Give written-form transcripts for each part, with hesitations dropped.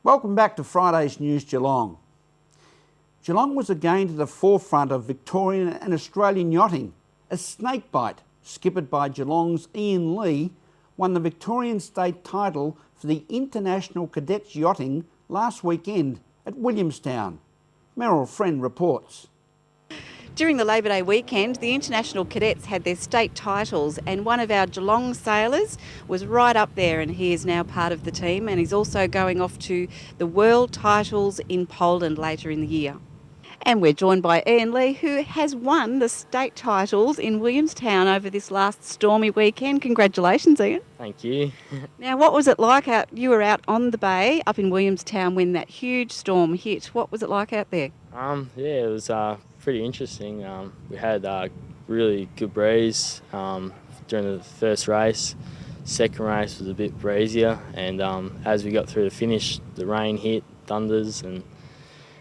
Welcome back to Friday's News Geelong. Geelong was again to the forefront of Victorian and Australian yachting as Snakebite, skippered by Geelong's Ian Lee, won the Victorian state title for the International Cadets Yachting last weekend at Williamstown. Meryl Friend reports. During the Labor Day weekend, the International Cadets had their state titles, and one of our Geelong sailors was right up there, and he is now part of the team, and he's also going off to the World Titles in Poland later in the year. And we're joined by Ian Lee, who has won the state titles in Williamstown over this last stormy weekend. Congratulations, Ian. Thank you. Now, what was it like you were out on the bay up in Williamstown when that huge storm hit? What was it like out there? It was pretty interesting. We had a really good breeze during the first race. Second race was a bit breezier, and as we got through the finish, the rain hit, thunders, and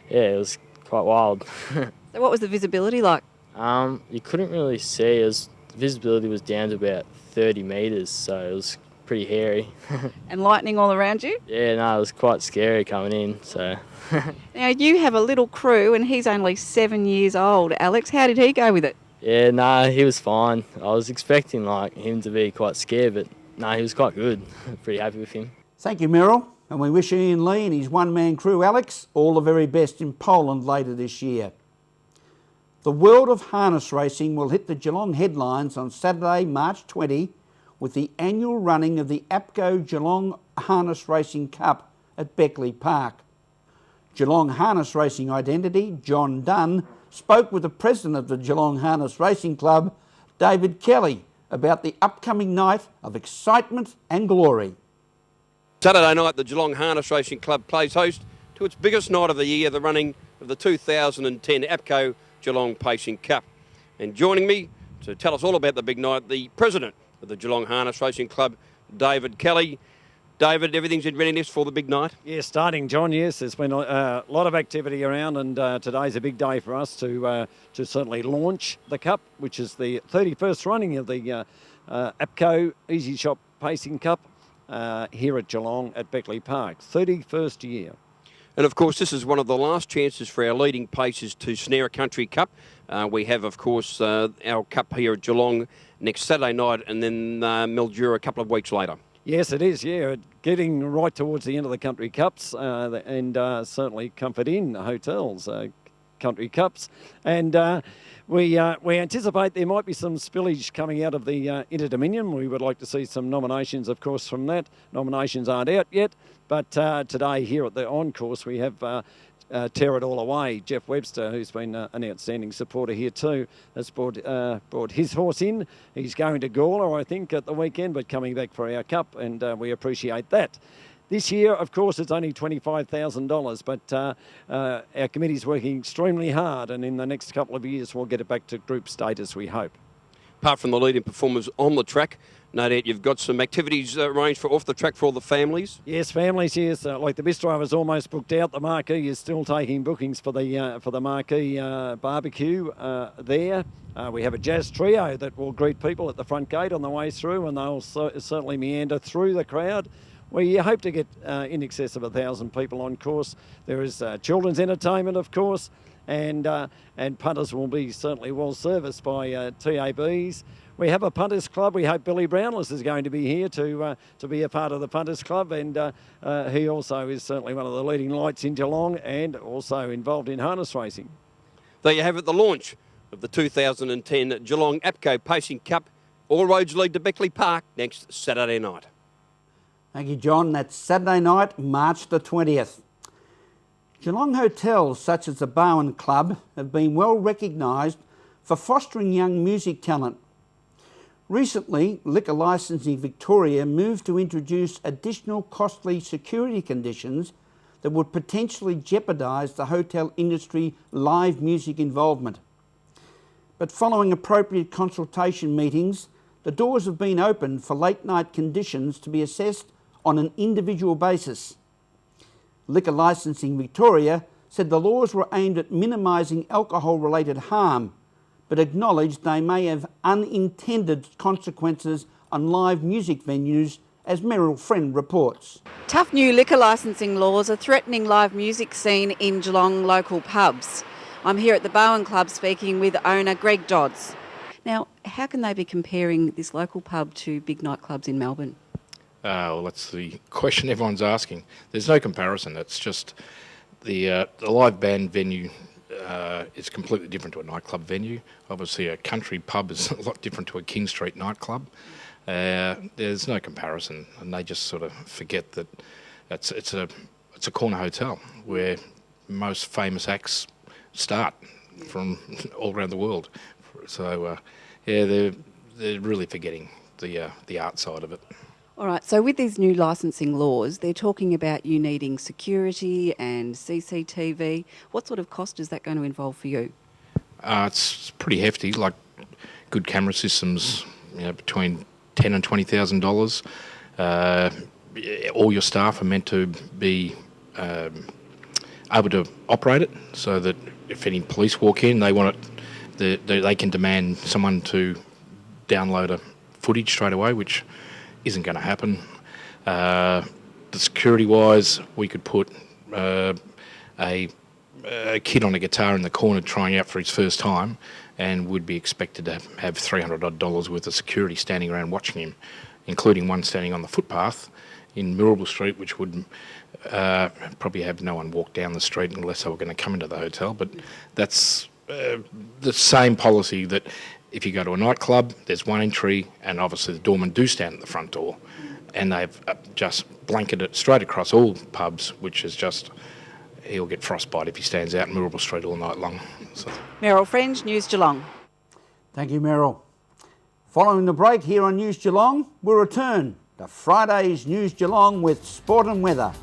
it was quite wild. So what was the visibility like? You couldn't really see. The visibility was down to about 30 metres, so it was pretty hairy. And lightning all around you? Yeah, no, it was quite scary coming in. So. Now, you have a little crew, and he's only 7 years old. Alex, how did he go with it? Yeah, no, he was fine. I was expecting him to be quite scared, but no, he was quite good. Pretty happy with him. Thank you, Meryl. And we wish Ian Lee and his one-man crew, Alex, all the very best in Poland later this year. The world of harness racing will hit the Geelong headlines on Saturday, March 20, with the annual running of the APCO Geelong Harness Racing Cup at Beckley Park. Geelong Harness Racing Identity, John Dunne, spoke with the president of the Geelong Harness Racing Club, David Kelly, about the upcoming night of excitement and glory. Saturday night, the Geelong Harness Racing Club plays host to its biggest night of the year, the running of the 2010 APCO Geelong Pacing Cup. And joining me to tell us all about the big night, the president of the Geelong Harness Racing Club, David Kelly. David, everything's in readiness for the big night? Yeah, starting, John, yes. There's been a lot of activity around, and today's a big day for us to certainly launch the Cup, which is the 31st running of the APCO Easy Shop Pacing Cup here at Geelong at Beckley Park. 31st year. And of course, this is one of the last chances for our leading pacers to snare a country cup. We have, of course, our cup here at Geelong next Saturday night, and then Mildura a couple of weeks later. Yes, it is, yeah. Getting right towards the end of the country cups and certainly Comfort Inn hotels, country cups. And we anticipate there might be some spillage coming out of the Inter-Dominion. We would like to see some nominations, of course, from that. Nominations aren't out yet, but today here at the on-course we have Tear It All Away. Jeff Webster, who's been an outstanding supporter here too, has brought his horse in. He's going to Gawler, I think, at the weekend, but coming back for our cup, and we appreciate that. This year, of course, it's only $25,000, but our committee's working extremely hard, and in the next couple of years we'll get it back to group status, we hope. Apart from the leading performers on the track, no doubt you've got some activities arranged for off the track for all the families? Yes, families, yes. Like the bistro is almost booked out. The Marquee is still taking bookings for the Marquee barbecue there. We have a jazz trio that will greet people at the front gate on the way through, and they'll certainly meander through the crowd. We hope to get in excess of 1,000 people on course. There is children's entertainment, of course, and punters will be certainly well serviced by TABs. We have a punters club. We hope Billy Brownless is going to be here to be a part of the punters club, and he also is certainly one of the leading lights in Geelong and also involved in harness racing. There you have it, the launch of the 2010 Geelong APCO Pacing Cup. All roads lead to Beckley Park next Saturday night. Thank you, John. That's Saturday night, March the 20th. Geelong hotels such as the Bowen Club have been well recognised for fostering young music talent. Recently, Liquor Licensing Victoria moved to introduce additional costly security conditions that would potentially jeopardise the hotel industry live music involvement. But following appropriate consultation meetings, the doors have been opened for late night conditions to be assessed on an individual basis. Liquor Licensing Victoria said the laws were aimed at minimising alcohol-related harm, but acknowledged they may have unintended consequences on live music venues as Meryl Friend reports. Tough new liquor licensing laws are threatening live music scene in Geelong local pubs. I'm here at the Bowen Club speaking with owner Greg Dodds. Now, how can they be comparing this local pub to big nightclubs in Melbourne? Well, that's the question everyone's asking. There's no comparison. It's just the live band venue is completely different to a nightclub venue. Obviously, a country pub is a lot different to a King Street nightclub. There's no comparison, and they just sort of forget that it's a corner hotel where most famous acts start from all around the world. So, they're really forgetting the art side of it. All right, so with these new licensing laws, they're talking about you needing security and CCTV. What sort of cost is that going to involve for you? It's pretty hefty, like good camera systems, between $10,000 and $20,000. All your staff are meant to be able to operate it, so that if any police walk in, they want it, they can demand someone to download a footage straight away, which isn't going to happen. The security-wise, we could put a kid on a guitar in the corner trying out for his first time, and would be expected to have $300 worth of security standing around watching him, including one standing on the footpath in Mirrabel Street, which would probably have no one walk down the street unless they were going to come into the hotel. But that's the same policy that if you go to a nightclub, there's one entry, and obviously the doormen do stand at the front door, and they've just blanketed it straight across all pubs, which is just, he'll get frostbite if he stands out in Mirrabel Street all night long. So. Meryl Friend, News Geelong. Thank you, Meryl. Following the break here on News Geelong, we'll return to Friday's News Geelong with sport and weather.